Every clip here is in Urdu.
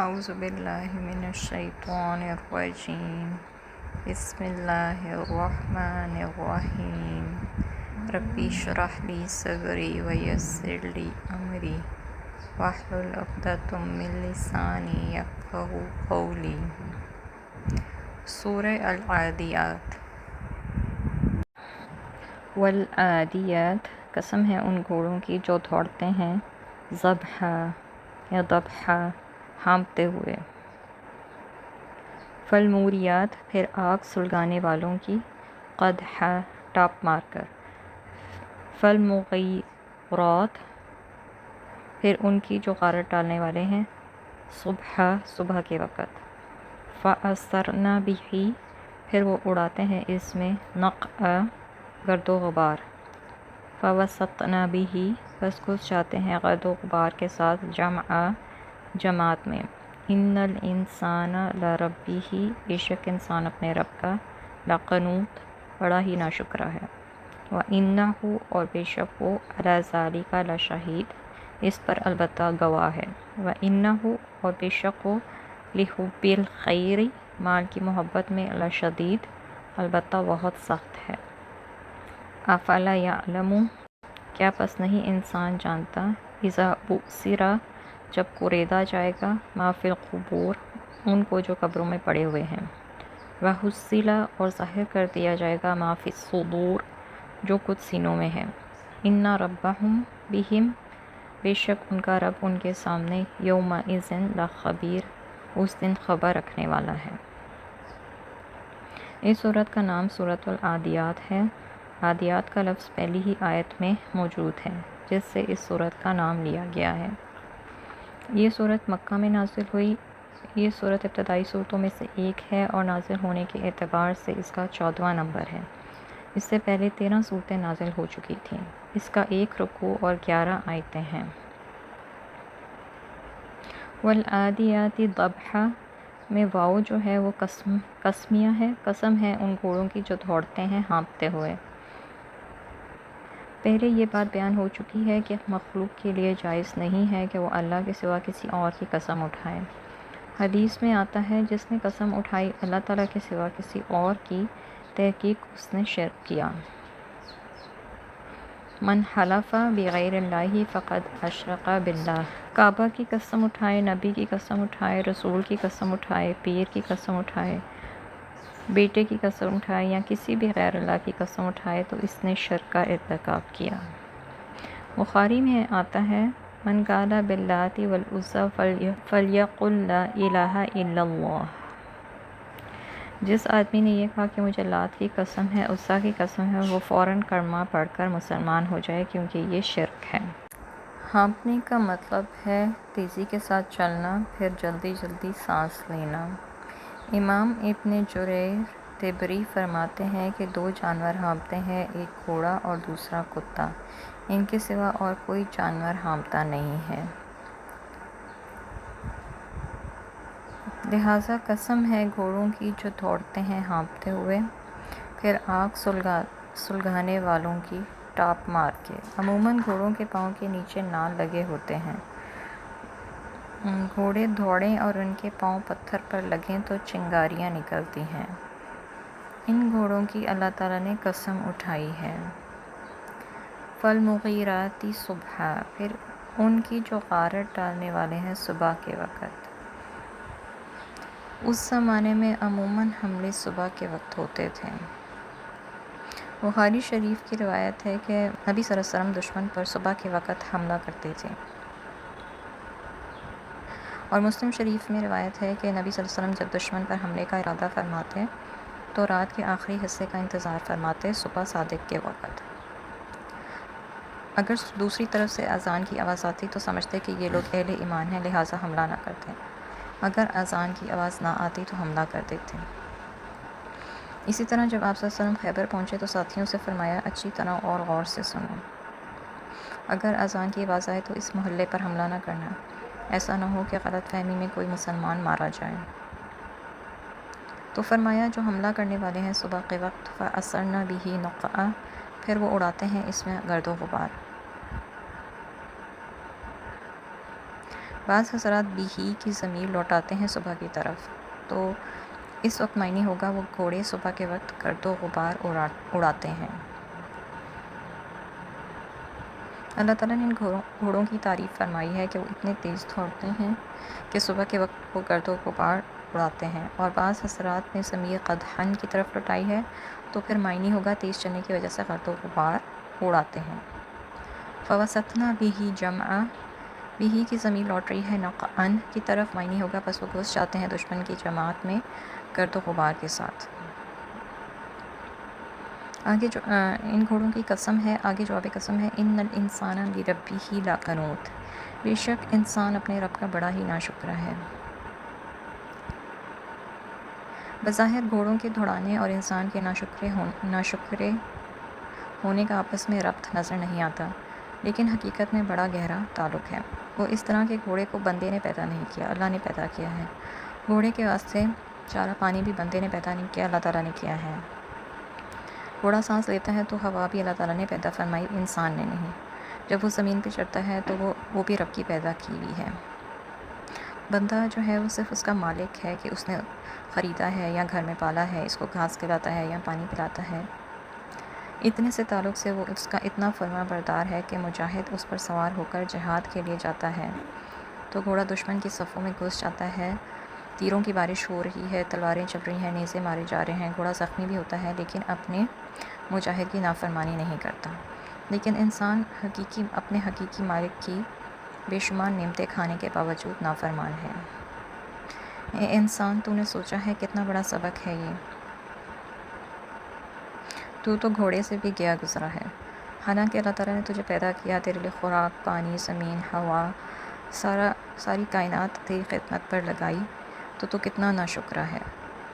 اعوذ باللہ من الشیطان الرجیم بسم اللہ الرحمن الرحیم ربی اشرح لی صدری ویسر لی امری واحلل عقدۃ من لسانی یفقہوا قولی۔ سورہ العادیات۔ والعادیات قسم ہے ان گھوڑوں کی جو دوڑتے ہیں، ضبحا یا ضبحا ہانپتے ہوئے۔ فالموریات پھر آگ سلگانے والوں کی، قدحا ٹاپ مار کر۔ فالمغیرات پھر ان کی جو غارت ڈالنے والے ہیں، صبحا صبح کے وقت۔ فأثرن بہ پھر وہ اڑاتے ہیں اس میں، نقعا گرد و غبار۔ فوسطن بہ بس گھس جاتے ہیں گرد و غبار کے ساتھ، جمعا جماعت میں۔ ان الانسان لربہ بے شک انسان اپنے رب کا، لقنوط بڑا ہی ناشکرا ہے۔ وانہ اور بے شک وہ، علی ذالک لشہید اس پر البتہ گواہ ہے۔ وانہ اور بے شک وہ، لحب الخیر مال کی محبت میں، لشدید البتہ بہت سخت ہے۔ افلا یعلم کیا پس نہیں انسان جانتا، اذا بعثر جب کوریدا جائے گا، ما فی القبور ان کو جو قبروں میں پڑے ہوئے ہیں، وحصل اور ظاہر کر دیا جائے گا، ما فی الصدور جو کچھ سینوں میں ہے۔ ان ربہم بہم بے شک ان کا رب ان کے سامنے، یومئذ لخبیر اس دن خبر رکھنے والا ہے۔ اس سورت کا نام سورۃ العادیات ہے۔ عادیات کا لفظ پہلی ہی آیت میں موجود ہے، جس سے اس سورت کا نام لیا گیا ہے۔ یہ سورت مکہ میں نازل ہوئی۔ یہ سورت ابتدائی سورتوں میں سے ایک ہے اور نازل ہونے کے اعتبار سے اس کا 14واں نمبر ہے۔ اس سے پہلے 13 سورتیں نازل ہو چکی تھیں۔ اس کا 1 رکوع اور 11 آیتیں ہیں۔ والعادیات ضبحا میں واو جو ہے وہ قسمیہ ہے، قسم ہے ان گھوڑوں کی جو دوڑتے ہیں ہانپتے ہوئے۔ پہلے یہ بات بیان ہو چکی ہے کہ مخلوق کے لیے جائز نہیں ہے کہ وہ اللہ کے سوا کسی اور کی قسم اٹھائے۔ حدیث میں آتا ہے، جس نے قسم اٹھائی اللہ تعالیٰ کے سوا کسی اور کی، تحقیق اس نے شرک کیا۔ من حلف بغیر اللہ فقد اشرک باللہ کعبہ کی قسم اٹھائے، نبی کی قسم اٹھائے، رسول کی قسم اٹھائے، پیر کی قسم اٹھائے، بیٹے کی قسم اٹھائے یا کسی بھی غیر اللہ کی قسم اٹھائے تو اس نے شرک کا ارتکاب کیا۔ بخاری میں آتا ہے، من قال باللات والعزی فلیقل لا الہ الا اللہ جس آدمی نے یہ کہا کہ مجھے لات کی قسم ہے، عزیٰ کی قسم ہے، وہ فوراً کلمہ پڑھ کر مسلمان ہو جائے، کیونکہ یہ شرک ہے۔ ہانپنے کا مطلب ہے تیزی کے ساتھ چلنا، پھر جلدی جلدی سانس لینا۔ امام ابن جریر طبری فرماتے ہیں کہ 2 جانور ہانپتے ہیں، ایک گھوڑا اور دوسرا کتا، ان کے سوا اور کوئی جانور ہانپتا نہیں ہے۔ لہٰذا قسم ہے گھوڑوں کی جو دوڑتے ہیں ہانپتے ہوئے، پھر آگ سلگانے والوں کی، ٹاپ مار کے۔ عموماً گھوڑوں کے پاؤں کے نیچے نال لگے ہوتے ہیں۔ گھوڑے دوڑیں اور ان کے پاؤں پتھر پر لگیں تو چنگاریاں نکلتی ہیں۔ ان گھوڑوں کی اللہ تعالیٰ نے قسم اٹھائی ہے۔ فالمغیرات صبحا پھر ان کی جو غارت ڈالنے والے ہیں صبح کے وقت۔ اس زمانے میں عموماً حملے صبح کے وقت ہوتے تھے۔ بخاری شریف کی روایت ہے کہ نبی صلی اللہ علیہ وسلم دشمن پر صبح کے وقت حملہ کرتے تھے، اور مسلم شریف میں روایت ہے کہ نبی صلی اللہ علیہ وسلم جب دشمن پر حملے کا ارادہ فرماتے تو رات کے آخری حصے کا انتظار فرماتے، صبح صادق کے وقت۔ اگر دوسری طرف سے اذان کی آواز آتی تو سمجھتے کہ یہ لوگ اہل ایمان ہیں، لہٰذا حملہ نہ کرتے۔ اگر اذان کی آواز نہ آتی تو حملہ کر دیتے۔ اسی طرح جب آپ صلی اللہ علیہ وسلم خیبر پہنچے تو ساتھیوں سے فرمایا، اچھی طرح اور غور سے سنو، اگر اذان کی آواز آئے تو اس محلے پر حملہ نہ کرنا، ایسا نہ ہو کہ غلط فہمی میں کوئی مسلمان مارا جائے۔ تو فرمایا، جو حملہ کرنے والے ہیں صبح کے وقت، فأثرن بہ نقعا پھر وہ اڑاتے ہیں اس میں گرد و غبار۔ بعض حضرات بھی ہی کی ضمیر لوٹاتے ہیں صبح کی طرف، تو اس وقت معنی ہوگا وہ گھوڑے صبح کے وقت گرد و غبار اڑاتے ہیں۔ اللہ تعالیٰ نے ان گھوڑوں کی تعریف فرمائی ہے کہ وہ اتنے تیز دوڑتے ہیں کہ صبح کے وقت وہ گرد و غبار اڑاتے ہیں، اور بعض حضرات نے ضمیر قدحن کی طرف لوٹائی ہے تو پھر معنی ہوگا تیز چلنے کی وجہ سے گرد و غبار اڑاتے ہیں۔ فوسطنا بہ جمعا، بہ کی ضمیر لوٹ رہی ہے نقعن کی طرف، معنی ہوگا بس وہ گھس جاتے ہیں دشمن کی جماعت میں گرد و غبار کے ساتھ۔ آگے جو ان گھوڑوں کی قسم ہے، آگے جواب قسم ہے، ان الانسان لربہ لقنوط، بے شک انسان اپنے رب کا بڑا ہی ناشکرا ہے۔ بظاہر گھوڑوں کے دوڑانے اور انسان کے ناشکرے ہونے کا آپس میں ربط نظر نہیں آتا، لیکن حقیقت میں بڑا گہرا تعلق ہے۔ وہ اس طرح کے گھوڑے کو بندے نے پیدا نہیں کیا، اللہ نے پیدا کیا ہے۔ گھوڑے کے واسطے چارہ پانی بھی بندے نے پیدا نہیں کیا، اللہ تعالیٰ نے کیا ہے۔ گھوڑا سانس لیتا ہے تو ہوا بھی اللہ تعالیٰ نے پیدا فرمائی، انسان نے نہیں۔ جب وہ زمین پہ چڑھتا ہے تو وہ بھی رب کی پیدا کی ہوئی ہے۔ بندہ جو ہے وہ صرف اس کا مالک ہے کہ اس نے خریدا ہے یا گھر میں پالا ہے، اس کو گھاس کھلاتا ہے یا پانی پلاتا ہے۔ اتنے سے تعلق سے وہ اس کا اتنا فرما بردار ہے کہ مجاہد اس پر سوار ہو کر جہاد کے لیے جاتا ہے تو گھوڑا دشمن کی صفوں میں گھس جاتا ہے، تیروں کی بارش ہو رہی ہے، تلواریں چل رہی ہیں، نیزے مارے جا رہے ہیں، گھوڑا زخمی بھی ہوتا ہے لیکن اپنے مجاہد کی نافرمانی نہیں کرتا۔ لیکن انسان اپنے حقیقی مالک کی بے شمار نعمتیں کھانے کے باوجود نافرمان ہے۔ اے انسان، تو نے سوچا ہے کتنا بڑا سبق ہے یہ؟ تو گھوڑے سے بھی گیا گزرا ہے، حالانکہ اللہ تعالیٰ نے تجھے پیدا کیا، تیرے لیے خوراک، پانی، زمین، ہوا، ساری کائنات تیری خدمت پر لگائی، تو کتنا ناشکرا ہے۔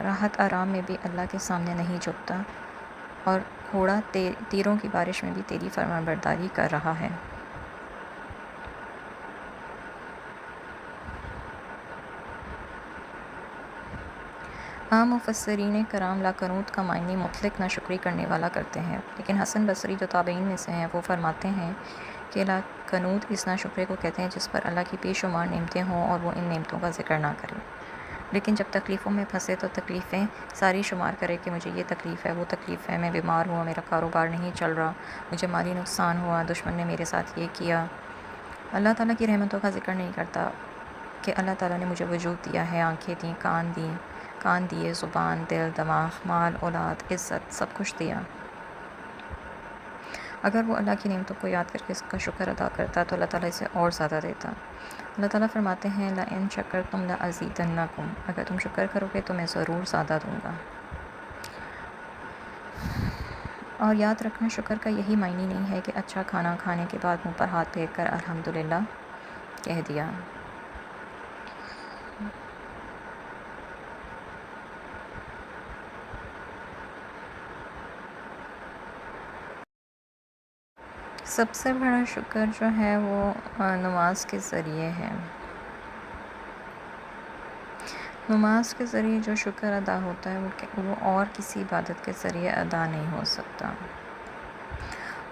راحت آرام میں بھی اللہ کے سامنے نہیں جھکتا، اور گھوڑا تیروں کی بارش میں بھی تیری فرمانبرداری کر رہا ہے۔ عام مفسرین کرام لاقنوط کا معنی مطلق ناشکری کرنے والا کرتے ہیں، لیکن حسن بصری جو تابعین میں سے ہیں وہ فرماتے ہیں کہ لاقنوط اس ناشکرے کو کہتے ہیں جس پر اللہ کی بے شمار نعمتیں ہوں اور وہ ان نعمتوں کا ذکر نہ کرے، لیکن جب تکلیفوں میں پھنسے تو تکلیفیں ساری شمار کرے کہ مجھے یہ تکلیف ہے، وہ تکلیف ہے، میں بیمار ہوا، میرا کاروبار نہیں چل رہا، مجھے مالی نقصان ہوا، دشمن نے میرے ساتھ یہ کیا۔ اللہ تعالیٰ کی رحمتوں کا ذکر نہیں کرتا کہ اللہ تعالیٰ نے مجھے وجود دیا ہے، آنکھیں دیں، کان دیے، زبان، دل، دماغ، مال، اولاد، عزت، سب کچھ دیا۔ اگر وہ اللہ کی نعمتوں کو یاد کر کے اس کا شکر ادا کرتا تو اللہ تعالیٰ اسے اور زیادہ دیتا۔ اللہ تعالیٰ فرماتے ہیں لَإِن شَكَرْتُمْ لَأَزِيدَنَّكُمْ، اگر تم شکر کرو گے تو میں ضرور زیادہ دوں گا۔ اور یاد رکھنا، شکر کا یہی معنی نہیں ہے کہ اچھا کھانا کھانے کے بعد منہ پر ہاتھ پھیر کر الحمدللہ کہہ دیا۔ سب سے بڑا شکر جو ہے وہ نماز کے ذریعے ہے۔ نماز کے ذریعے جو شکر ادا ہوتا ہے وہ اور کسی عبادت کے ذریعے ادا نہیں ہو سکتا،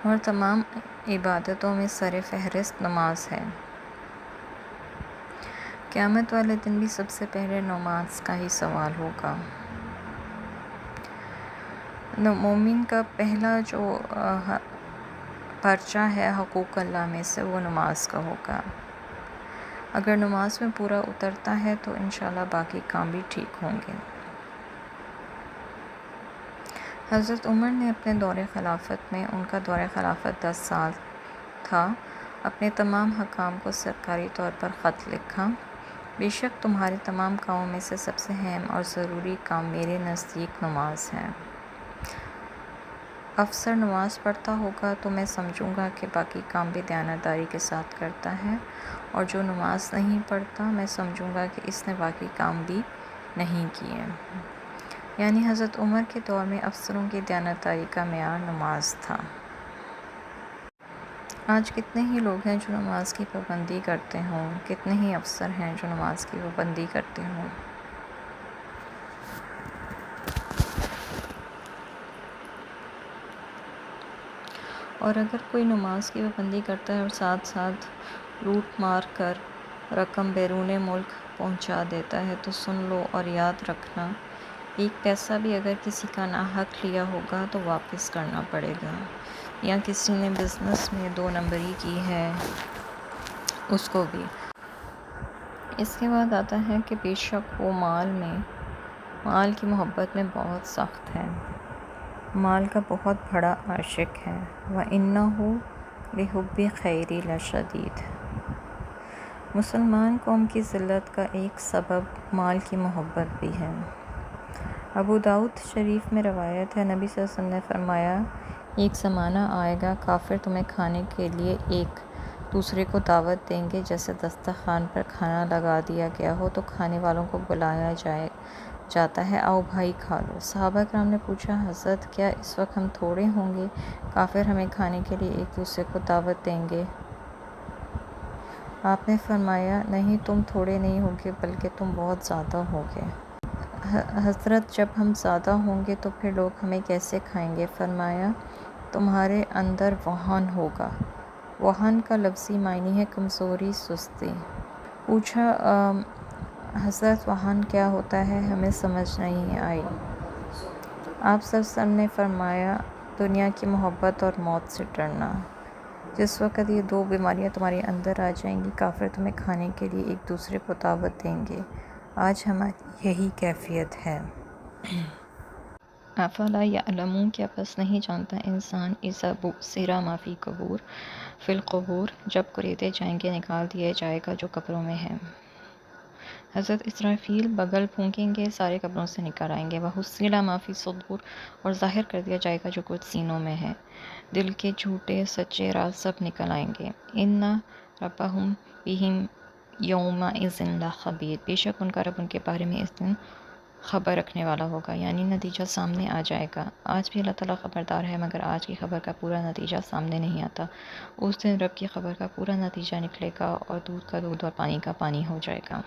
اور تمام عبادتوں میں سر فہرست نماز ہے۔ قیامت والے دن بھی سب سے پہلے نماز کا ہی سوال ہوگا۔ مومن کا پہلا جو پرچہ ہے حقوق اللہ میں سے وہ نماز کا ہوگا۔ اگر نماز میں پورا اترتا ہے تو انشاءاللہ باقی کام بھی ٹھیک ہوں گے۔ حضرت عمر نے اپنے دور خلافت میں، ان کا دور خلافت 10 سال تھا، اپنے تمام حکام کو سرکاری طور پر خط لکھا، بے شک تمہارے تمام کاموں میں سے سب سے اہم اور ضروری کام میرے نزدیک نماز ہے۔ افسر نماز پڑھتا ہوگا تو میں سمجھوں گا کہ باقی کام بھی دیانتداری کے ساتھ کرتا ہے، اور جو نماز نہیں پڑھتا میں سمجھوں گا کہ اس نے باقی کام بھی نہیں کیے۔ یعنی حضرت عمر کے دور میں افسروں کی دیانتداری کا معیار نماز تھا۔ آج کتنے ہی لوگ ہیں جو نماز کی پابندی کرتے ہوں، کتنے ہی افسر ہیں جو نماز کی پابندی کرتے ہوں۔ اور اگر کوئی نماز کی پابندی کرتا ہے اور ساتھ ساتھ لوٹ مار کر رقم بیرون ملک پہنچا دیتا ہے تو سن لو اور یاد رکھنا، ایک پیسہ بھی اگر کسی کا ناحق لیا ہوگا تو واپس کرنا پڑے گا، یا کسی نے بزنس میں 2 نمبری کی ہے اس کو بھی۔ اس کے بعد آتا ہے کہ بے شک وہ مال کی محبت میں بہت سخت ہے، مال کا بہت بڑا عاشق ہے۔ وَإِنَّهُ لِحُبِّ الْخَيْرِ لَشَدِيدٌ۔ مسلمان قوم کی ذلت کا ایک سبب مال کی محبت بھی ہے۔ ابو داؤد شریف میں روایت ہے، نبی صلی اللہ علیہ وسلم نے فرمایا، ایک زمانہ آئے گا کافر تمہیں کھانے کے لیے ایک دوسرے کو دعوت دیں گے، جیسے دسترخوان پر کھانا لگا دیا گیا ہو تو کھانے والوں کو بلایا جاتا ہے، آؤ بھائی کھا لو۔ صحابہ کرام نے پوچھا، حضرت کیا اس وقت ہم تھوڑے ہوں گے؟ کافر ہمیں کھانے کے لیے ایک دوسرے کو دعوت دیں گے؟ آپ نے فرمایا، نہیں، تم تھوڑے نہیں ہوگے بلکہ تم بہت زیادہ ہوگے۔ حضرت جب ہم زیادہ ہوں گے تو پھر لوگ ہمیں کیسے کھائیں گے؟ فرمایا، تمہارے اندر وہن ہوگا۔ وہن کا لفظی معنی ہے کمزوری، سستی۔ پوچھا، حضرت وہن کیا ہوتا ہے؟ ہمیں سمجھ نہیں آئی۔ آپ صلی اللہ علیہ وسلم نے فرمایا، دنیا کی محبت اور موت سے ڈرنا۔ جس وقت یہ 2 بیماریاں تمہارے اندر آ جائیں گی، کافر تمہیں کھانے کے لیے ایک دوسرے کو دعوت دیں گے۔ آج ہماری یہی کیفیت ہے۔ افلا یعلمون، کیا پس نہیں جانتا انسان، اذا بعثر ما فی القبور، جب کریدے جائیں گے نکال دیا جائے گا جو قبروں میں ہے۔ حضرت اسرافیل بگل پھونکیں گے، سارے قبروں سے نکل آئیں گے۔ وحصل ما فی الصدور، اور ظاہر کر دیا جائے گا جو کچھ سینوں میں ہے، دل کے جھوٹے سچے راز سب نکل آئیں گے۔ ان ربہم بہم یومئذ لخبیر، بے شک ان کا رب ان کے بارے میں اس دن خبر رکھنے والا ہوگا، یعنی نتیجہ سامنے آ جائے گا۔ آج بھی اللہ تعالیٰ خبردار ہے، مگر آج کی خبر کا پورا نتیجہ سامنے نہیں آتا۔ اس دن رب کی خبر کا پورا نتیجہ نکلے گا اور دودھ کا دودھ اور پانی کا پانی ہو جائے گا۔